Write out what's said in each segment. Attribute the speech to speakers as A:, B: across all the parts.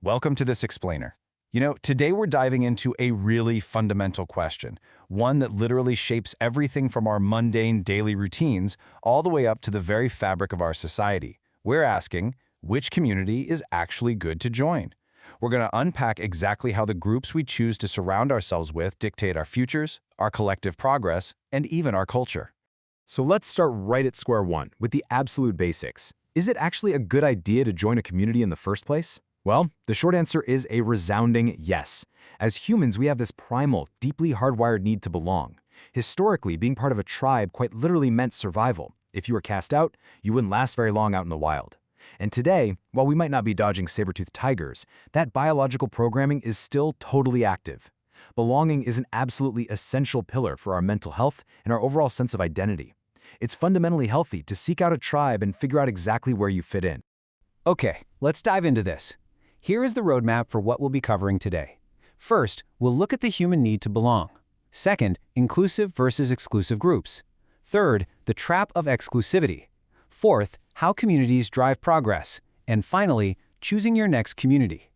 A: Welcome to this explainer. Today we're diving into a really fundamental question, one that literally shapes everything from our mundane daily routines all the way up to the very fabric of our society. We're asking, which community is actually good to join? We're going to unpack exactly how the groups we choose to surround ourselves with dictate our futures, our collective progress, and even our culture.
B: So let's start right at square one with the absolute basics. Is it actually a good idea to join a community in the first place? Well, the short answer is a resounding yes. As humans, we have this primal, deeply hardwired need to belong. Historically, being part of a tribe quite literally meant survival. If you were cast out, you wouldn't last very long out in the wild. And today, while we might not be dodging saber-toothed tigers, that biological programming is still totally active. Belonging is an absolutely essential pillar for our mental health and our overall sense of identity. It's fundamentally healthy to seek out a tribe and figure out exactly where you fit in.
C: Okay, let's dive into this. Here is the roadmap for what we'll be covering today. First, we'll look at the human need to belong. Second, inclusive versus exclusive groups. Third, the trap of exclusivity. Fourth, how communities drive progress. And finally, choosing your next community.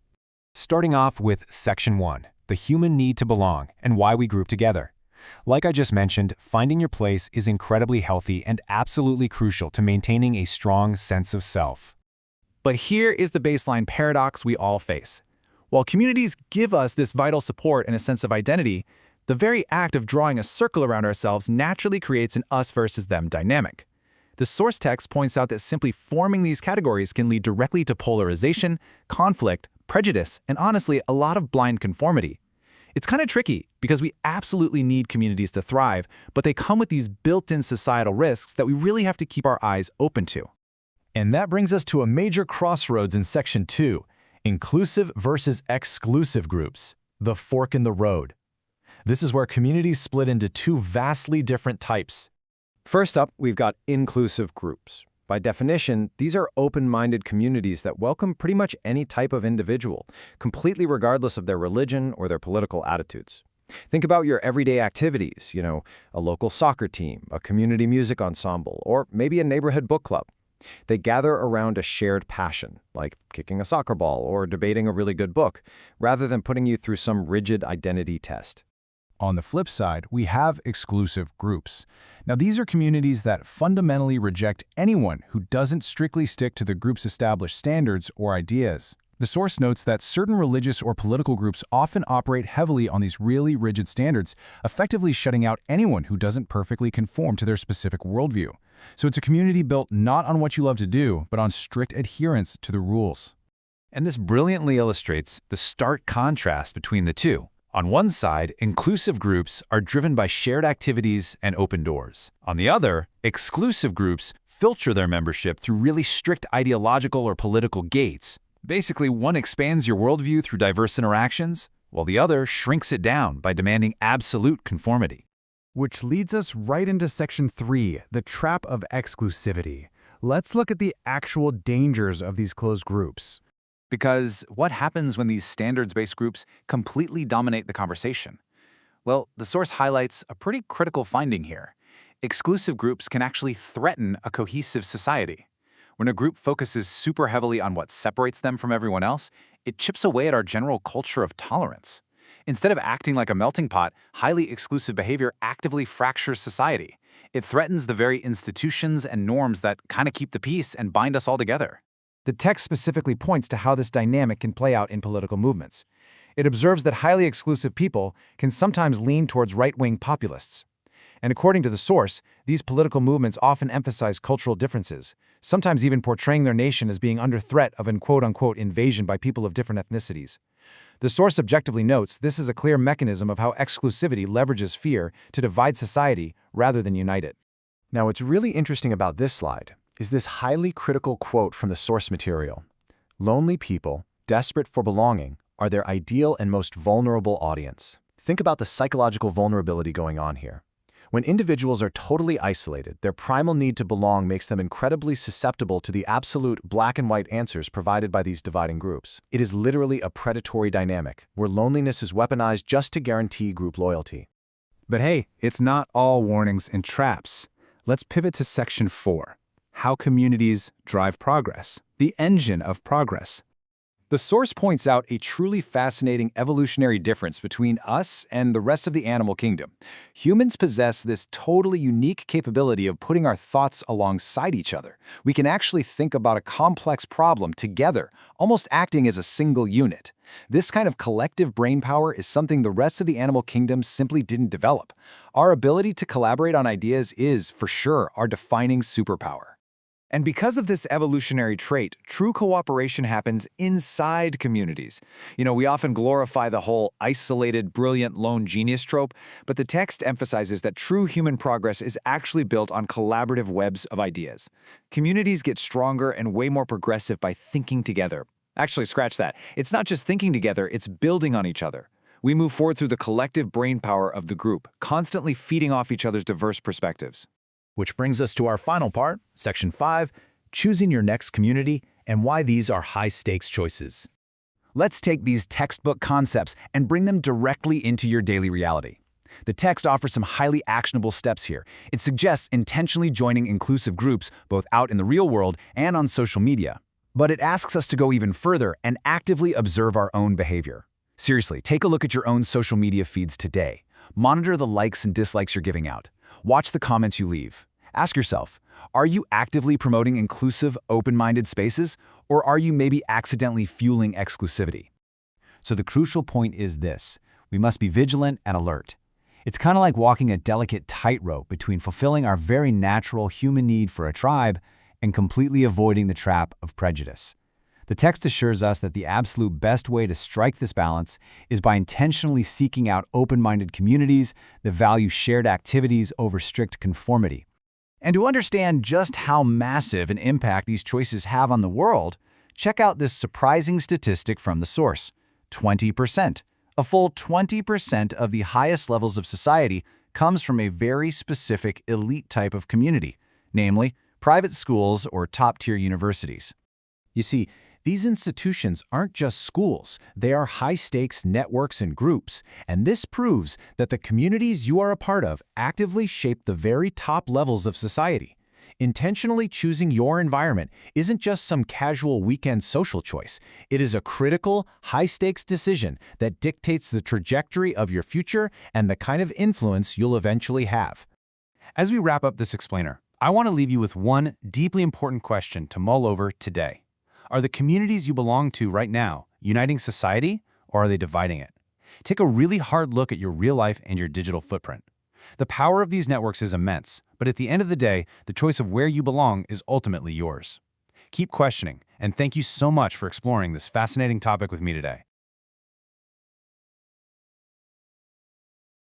D: Starting off with Section 1, the human need to belong and why we group together. Like I just mentioned, finding your place is incredibly healthy and absolutely crucial to maintaining a strong sense of self.
E: But here is the baseline paradox we all face. While communities give us this vital support and a sense of identity, the very act of drawing a circle around ourselves naturally creates an us versus them dynamic. The source text points out that simply forming these categories can lead directly to polarization, conflict, prejudice, and honestly, a lot of blind conformity. It's kind of tricky because we absolutely need communities to thrive, but they come with these built-in societal risks that we really have to keep our eyes open to.
B: And that brings us to a major crossroads in Section 2, inclusive versus exclusive groups, the fork in the road. This is where communities split into two vastly different types.
C: First up, we've got inclusive groups. By definition, these are open-minded communities that welcome pretty much any type of individual, completely regardless of their religion or their political attitudes. Think about your everyday activities, a local soccer team, a community music ensemble, or maybe a neighborhood book club. They gather around a shared passion, like kicking a soccer ball or debating a really good book, rather than putting you through some rigid identity test.
D: On the flip side, we have exclusive groups. Now, these are communities that fundamentally reject anyone who doesn't strictly stick to the group's established standards or ideas. The source notes that certain religious or political groups often operate heavily on these really rigid standards, effectively shutting out anyone who doesn't perfectly conform to their specific worldview. So it's a community built not on what you love to do, but on strict adherence to the rules.
A: And this brilliantly illustrates the stark contrast between the two. On one side, inclusive groups are driven by shared activities and open doors. On the other, exclusive groups filter their membership through really strict ideological or political gates. Basically, one expands your worldview through diverse interactions, while the other shrinks it down by demanding absolute conformity.
B: Which leads us right into Section 3, the trap of exclusivity. Let's look at the actual dangers of these closed groups.
E: Because what happens when these standards-based groups completely dominate the conversation? Well, the source highlights a pretty critical finding here. Exclusive groups can actually threaten a cohesive society. When a group focuses super heavily on what separates them from everyone else, it chips away at our general culture of tolerance. Instead of acting like a melting pot, highly exclusive behavior actively fractures society. It threatens the very institutions and norms that kind of keep the peace and bind us all together.
B: The text specifically points to how this dynamic can play out in political movements. It observes that highly exclusive people can sometimes lean towards right-wing populists. And according to the source, these political movements often emphasize cultural differences, sometimes even portraying their nation as being under threat of an quote-unquote invasion by people of different ethnicities. The source objectively notes this is a clear mechanism of how exclusivity leverages fear to divide society rather than unite it.
C: Now, what's really interesting about this slide is this highly critical quote from the source material. Lonely people, desperate for belonging, are their ideal and most vulnerable audience. Think about the psychological vulnerability going on here. When individuals are totally isolated, their primal need to belong makes them incredibly susceptible to the absolute black and white answers provided by these dividing groups. It is literally a predatory dynamic, where loneliness is weaponized just to guarantee group loyalty.
A: But hey, it's not all warnings and traps. Let's pivot to Section 4, how communities drive progress, the engine of progress.
B: The source points out a truly fascinating evolutionary difference between us and the rest of the animal kingdom. Humans possess this totally unique capability of putting our thoughts alongside each other. We can actually think about a complex problem together, almost acting as a single unit. This kind of collective brainpower is something the rest of the animal kingdom simply didn't develop. Our ability to collaborate on ideas is, for sure, our defining superpower.
E: And because of this evolutionary trait, true cooperation happens inside communities. We often glorify the whole isolated, brilliant, lone genius trope, but the text emphasizes that true human progress is actually built on collaborative webs of ideas. Communities get stronger and way more progressive by thinking together. Actually, scratch that. It's not just thinking together, it's building on each other. We move forward through the collective brainpower of the group, constantly feeding off each other's diverse perspectives.
A: Which brings us to our final part, Section 5, choosing your next community and why these are high-stakes choices.
B: Let's take these textbook concepts and bring them directly into your daily reality. The text offers some highly actionable steps here. It suggests intentionally joining inclusive groups both out in the real world and on social media. But it asks us to go even further and actively observe our own behavior. Seriously, take a look at your own social media feeds today. Monitor the likes and dislikes you're giving out. Watch the comments you leave. Ask yourself, are you actively promoting inclusive, open-minded spaces, or are you maybe accidentally fueling exclusivity?
C: So the crucial point is this: we must be vigilant and alert. It's kind of like walking a delicate tightrope between fulfilling our very natural human need for a tribe and completely avoiding the trap of prejudice. The text assures us that the absolute best way to strike this balance is by intentionally seeking out open-minded communities that value shared activities over strict conformity.
A: And to understand just how massive an impact these choices have on the world, check out this surprising statistic from the source: 20%. A full 20% of the highest levels of society comes from a very specific elite type of community, namely private schools or top-tier universities.
C: You see, these institutions aren't just schools, they are high-stakes networks and groups, and this proves that the communities you are a part of actively shape the very top levels of society. Intentionally choosing your environment isn't just some casual weekend social choice. It is a critical, high-stakes decision that dictates the trajectory of your future and the kind of influence you'll eventually have.
A: As we wrap up this explainer, I want to leave you with one deeply important question to mull over today. Are the communities you belong to right now uniting society, or are they dividing it? Take a really hard look at your real life and your digital footprint. The power of these networks is immense, but at the end of the day, the choice of where you belong is ultimately yours. Keep questioning, and thank you so much for exploring this fascinating topic with me today.